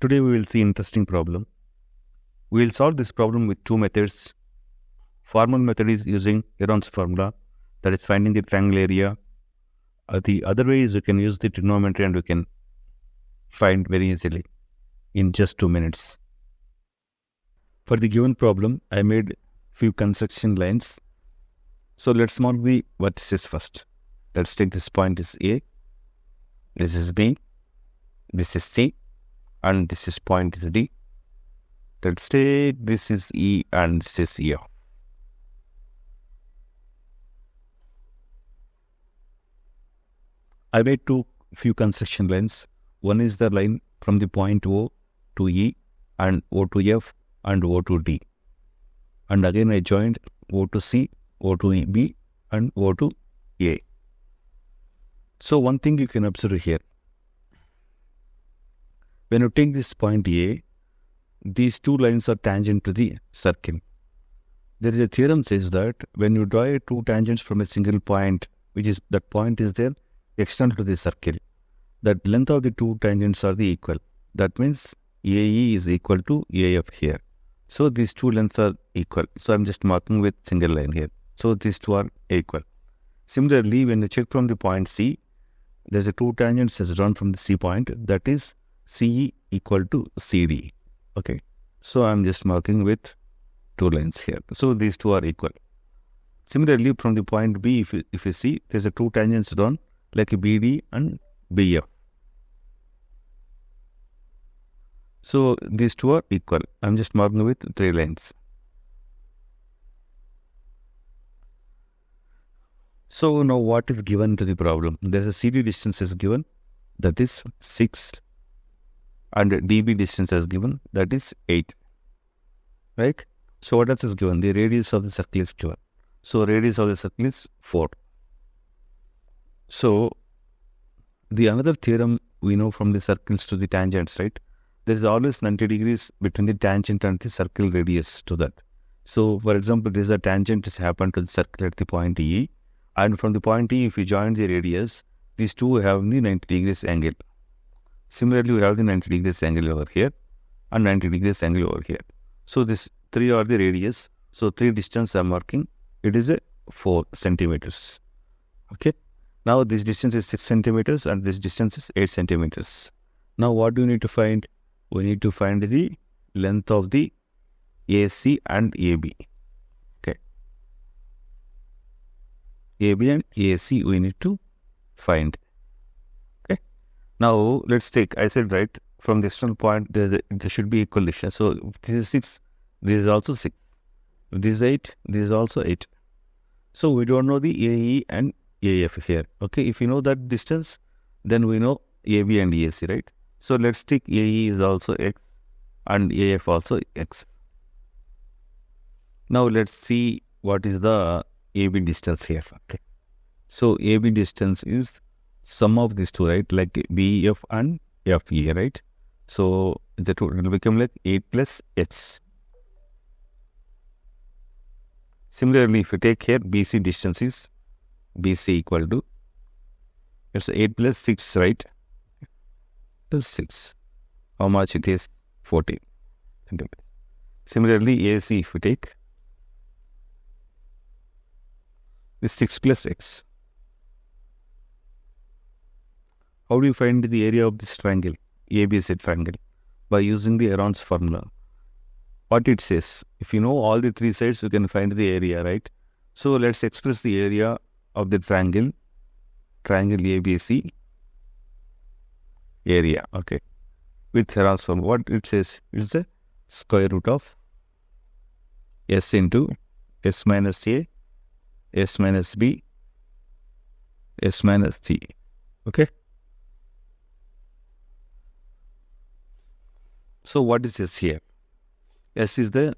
Today we will see interesting problem. We will solve this problem with two methods. Formal method is using Herons formula, that is finding the triangle area. The other way is we can use the trigonometry and we can find very easily in just 2 minutes. For the given problem, I made few construction lines. So let's mark the vertices first. Let's take this point is A, this is B, this is C, and this is point is D. Let's say this is E and this is E. I made few construction lines. One is the line from the point O to E and O to F and O to D. And again I joined O to C, O to B and O to A. So one thing you can observe here. When you take this point A, these two lines are tangent to the circle. There is a theorem says that when you draw two tangents from a single point, which is that point is there external to the circle, that length of the two tangents are the equal. That means AE is equal to AF here. So these two lengths are equal. So I'm just marking with single line here. So these two are equal. Similarly, when you check from the point C, there's a two tangents as drawn from the C point, that is CE equal to CD. Okay. So I'm just marking with two lines here. So these two are equal. Similarly, from the point B, if you see, there's a two tangents drawn like BD and BF. So these two are equal. I'm just marking with three lines. So now what is given to the problem? There's a CD distance is given, that is 6, and DB distance is given, that is 8. Right? So what else is given? The radius of the circle is given. So radius of the circle is 4. So the another theorem we know from the circles to the tangents, right? There is always 90 degrees between the tangent and the circle radius to that. So for example, this is a tangent is happened to the circle at the point E, and from the point E, if you join the radius, these two have the 90 degrees angle. Similarly, we have the 90 degrees angle over here and 90 degrees angle over here. So this 3 are the radius. So 3 distance I'm marking. It is a 4 centimeters. Okay. Now this distance is 6 centimeters and this distance is 8 centimeters. Now what do we need to find? We need to find the length of the AC and AB. Okay. AB and AC we need to find. Okay. Now let's take, I said right, from the external point there should be equal distance. So this is 6, this is also 6. This is 8, this is also 8. So we don't know the AE and AF here. Okay, if you know that distance, then we know AB and AC, right? So let's take AE is also X and AF also X. Now let's see what is the AB distance here. Okay. So AB distance is sum of these two, right? Like BF and FE, right? So the total will become like 8 plus X. Similarly, if you take here BC distance is BC equal to, it's 8 plus 6, right? Plus 6. How much it is? 14. Similarly, AC if we take, is 6 plus X. How do you find the area of this triangle, ABC triangle? By using the Herons formula. What it says, if you know all the three sides, you can find the area, right? So let's express the area of the triangle ABC area, okay, with Herons formula. What it says, it's the square root of S into S minus A, S minus B, S minus C, okay? So what is S here? S is the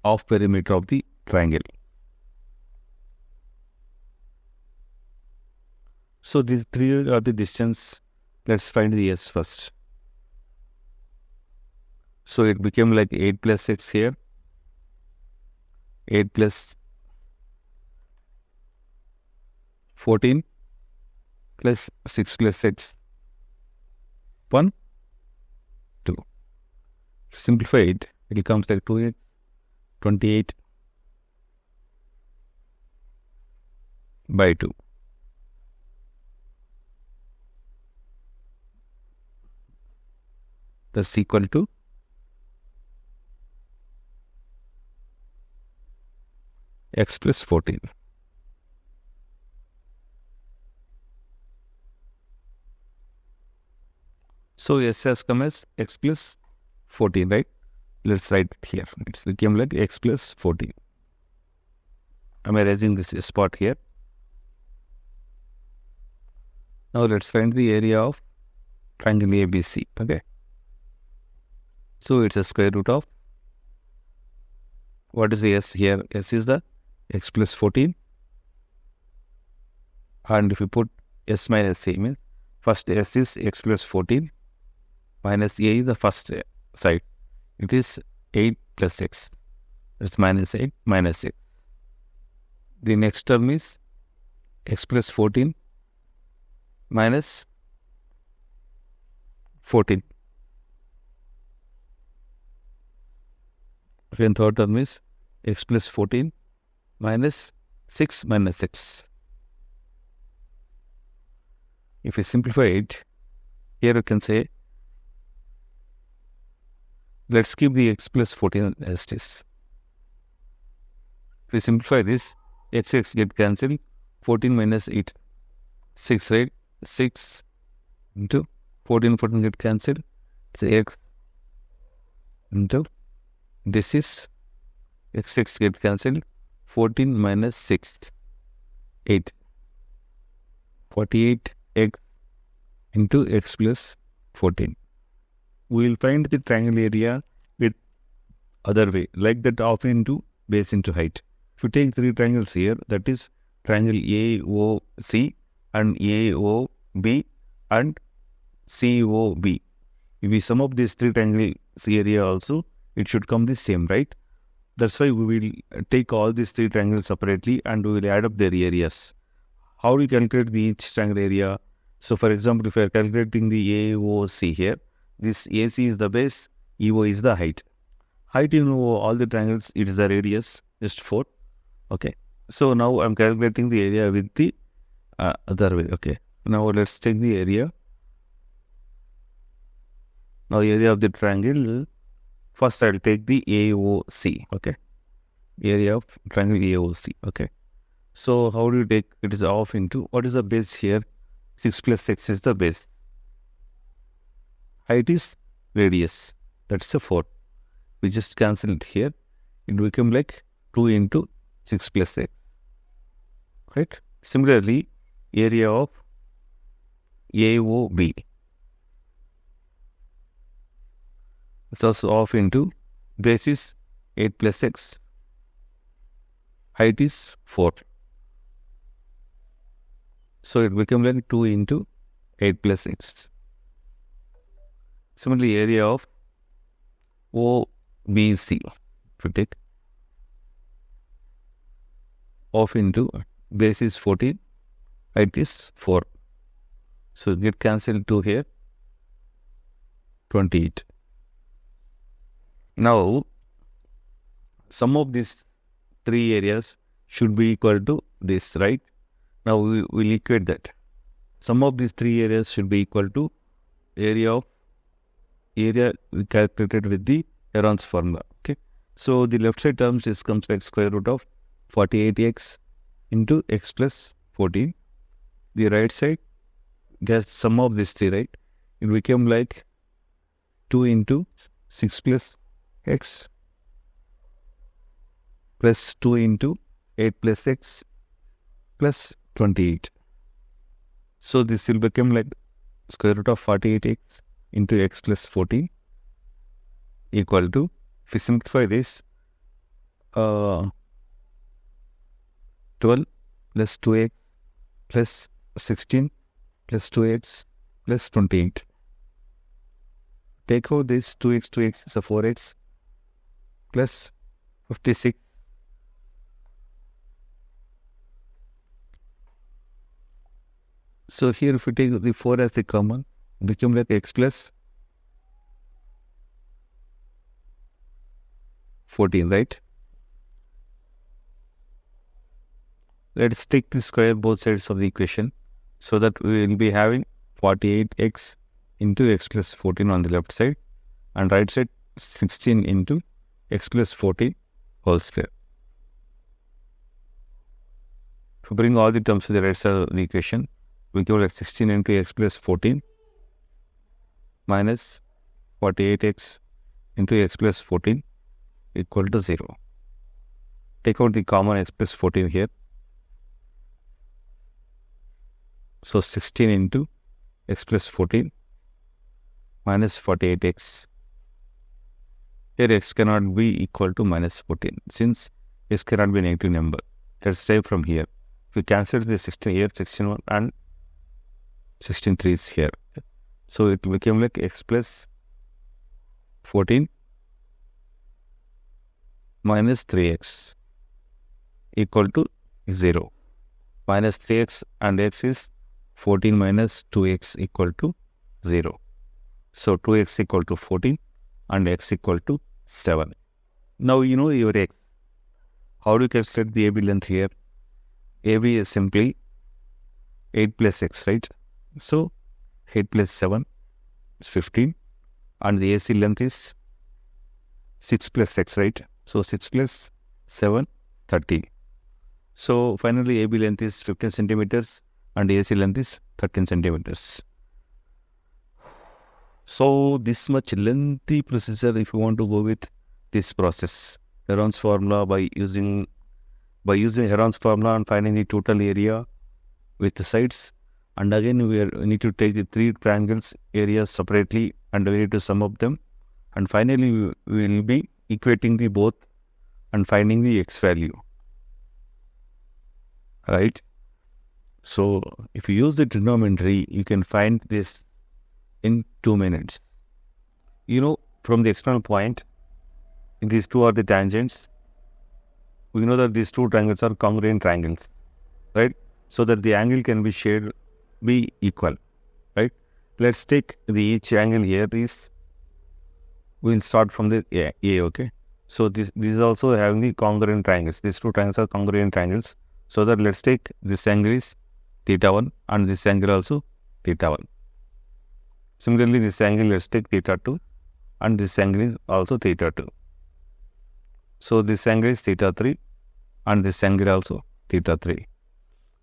half perimeter of the triangle. So these three are the distance. Let's find the S first. So it became like 8 plus X here. 8 plus 14 plus 6 plus 6, 1, 2. Simplify it, it becomes like 2x, 28 by 2. That's equal to x plus 14. So s has come as x plus 14, right? Let's write it here. It's became like x plus 14. I'm erasing this spot here. Now let's find the area of triangle ABC. Okay. So it's a square root of, what is the s here? S is the x plus 14. And if we put s minus a, means first s is x plus 14 minus a is the first side. It is 8 plus x. It's minus 8 minus 6. The next term is x plus 14 minus 14. Then third term is x plus 14 minus 6 minus 6. If we simplify it, here you can say, let's keep the x plus 14 as it is. If we simplify this, x get cancelled, 14 minus 8, 6, right? 6 into 14 get cancelled, it's x into, this is x get cancelled, 14 minus 6, 8, 48 x into x plus 14. We will find the triangle area with other way, like that of into base into height. If you take three triangles here, that is triangle AOC and AOB and COB. If we sum up these three triangles area also, it should come the same, right? That's why we will take all these three triangles separately and we will add up their areas. How do we calculate the each triangle area? So for example, if we are calculating the AOC here, this AC is the base, EO is the height. Height, you know, all the triangles, it is the radius, just 4. Okay. So now I'm calculating the area with the other way. Okay. Now let's take the area. Now area of the triangle, first I'll take the AOC. Okay. Area of triangle AOC. Okay. So how do you take, it is off into, what is the base here? 6 plus 6 is the base. Height is radius, that's a 4. We just cancel it here. It will become like 2 into 6 plus 6. Right? Similarly, area of AOB. It's also off into, base is 8 plus x. Height is 4. So it becomes like 2 into 8 plus x. Similarly, area of OBC, if you take, off into, base is 14, height is 4. So get cancelled 2 here, 28. Now, sum of these three areas should be equal to this, right? Now we will equate that. Sum of these three areas should be equal to area we calculated with the Herons formula. Okay. So the left side terms comes like square root of 48x into x plus 14. The right side gets sum of these three, right? It became like 2 into 6 plus x plus 2 into 8 plus x plus 28. So this will become like square root of 48x into x plus 14 equal to, if we simplify this, 12 plus 2x plus 16 plus 2x plus 28. Take out this 2x is a 4x plus 56. So here if we take the 4 as the common, become like x plus 14, right? Let's take the square both sides of the equation so that we will be having 48x into x plus 14 on the left side and right side 16 into x plus 14 whole square. If we bring all the terms to the right side of the equation, we give like 16 into x plus 14 minus 48x into x plus 14 equal to 0. Take out the common x plus 14 here. So 16 into x plus 14 minus 48x. Here x cannot be equal to minus 14 since x cannot be a negative number. Let's start from here. If we cancel the 16 here, 16 and 16 3 is here. So it became like x plus 14 minus 3x equal to 0. Minus 3x and x is 14 minus 2x equal to 0. So 2x equal to 14 and x equal to 7. Now you know your x. How do you calculate the AB length here? AB is simply 8 plus x, right? So 8 plus 7 is 15 and the AC length is 6 plus x, right? So 6 plus 7, 30. So finally AB length is 15 centimeters and AC length is 13 centimeters. So this much lengthy procedure if you want to go with this process. Herons formula by using Herons formula and finding the total area with the sides. And again we need to take the three triangles areas separately and we need to sum up them. And finally we will be equating the both and finding the x value. Right? So if you use the trigonometry, you can find this in 2 minutes. You know, from the external point, these two are the tangents. We know that these two triangles are congruent triangles, right? So that the angle can be shared, be equal, right? Let's take the each angle here is, we'll start from the A, okay? So this is also having the congruent triangles. These two triangles are congruent triangles. So that let's take this angle is theta 1 and this angle also theta 1. Similarly, this angle let's take theta 2 and this angle is also theta 2. So this angle is theta 3 and this angle also theta 3.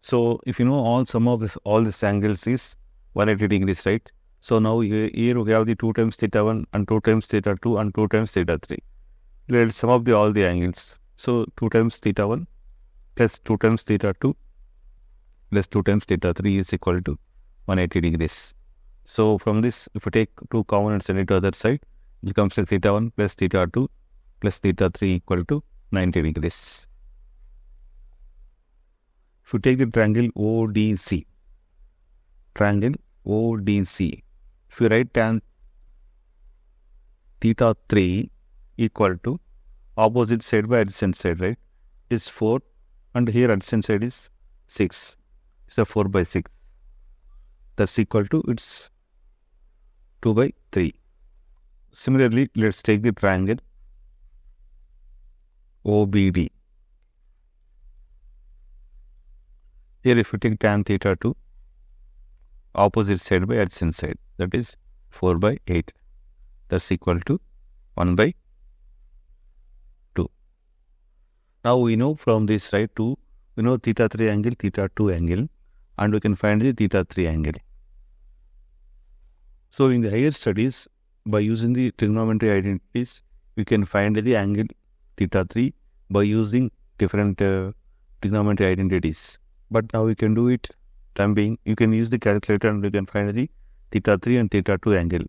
So if you know all sum of all these angles is 180 degrees, right? So now here we have the 2 times theta 1 and 2 times theta 2 and 2 times theta 3. Let's sum up all the angles. So 2 times theta 1 plus 2 times theta 2 plus 2 times theta 3 is equal to 180 degrees. So from this, if we take 2 common and send it to the other side, it becomes like theta 1 plus theta 2 plus theta 3 equal to 90 degrees. If you take the triangle ODC, if you write tan theta 3 equal to opposite side by adjacent side, right? It is 4 and here adjacent side is 6. So 4 by 6. That's equal to it's 2 by 3. Similarly, let's take the triangle OBD. Here if you take tan theta 2, opposite side by adjacent side, that is 4 by 8. That's equal to 1 by 2. Now we know from this, right, we know theta 3 angle, theta 2 angle, and we can find the theta 3 angle. So in the higher studies, by using the trigonometry identities, we can find the angle theta 3 by using different trigonometry identities. But now we can do it time being, you can use the calculator and you can find the theta 3 and theta 2 angle.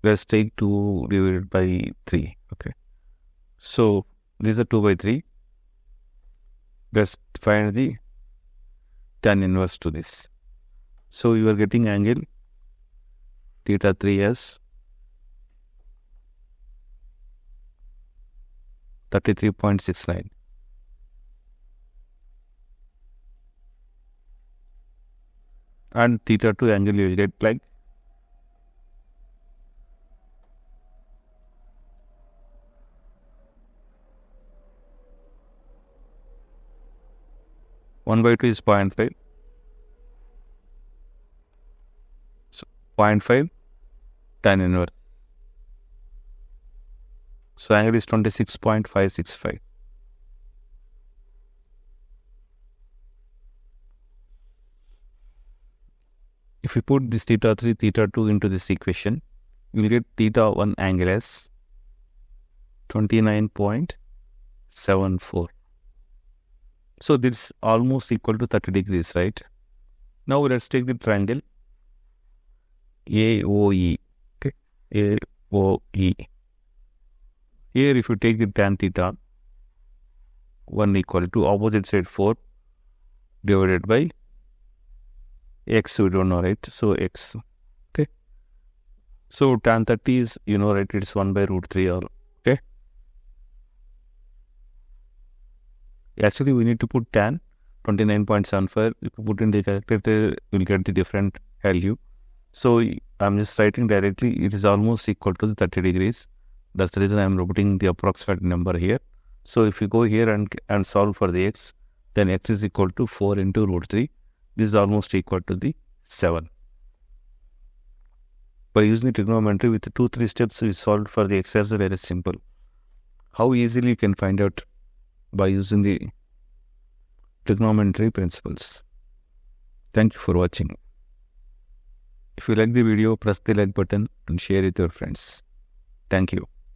Let's take 2 divided by 3. Okay. So these are 2 by 3. Let's find the tan inverse to this. So you are getting angle theta 3 as 33.69. And theta 2 angle you will get like 1 by 2 is 0.5. So 0.5 tan inverse. So angle is 26.565. If you put this theta 3, theta 2 into this equation, you will get theta 1 angle as 29.74. So this is almost equal to 30 degrees, right? Now let's take the triangle AOE. Okay, AOE. Here if you take the tan theta 1 equal to opposite side 4 divided by x, we don't know, right? So x. Okay. So tan 30 is, you know, right, it's 1 by root 3 or, okay. Actually, we need to put tan 29.75. If you put in the calculator, you'll get the different value. So I'm just writing directly, it is almost equal to the 30 degrees. That's the reason I'm putting the approximate number here. So if you go here and solve for the x, then x is equal to 4 into root 3. This is almost equal to the 7. By using trigonometry with the 2-3 steps, we solved for the x as very simple. How easily you can find out by using the trigonometry principles. Thank you for watching. If you like the video, press the like button and share it with your friends. Thank you.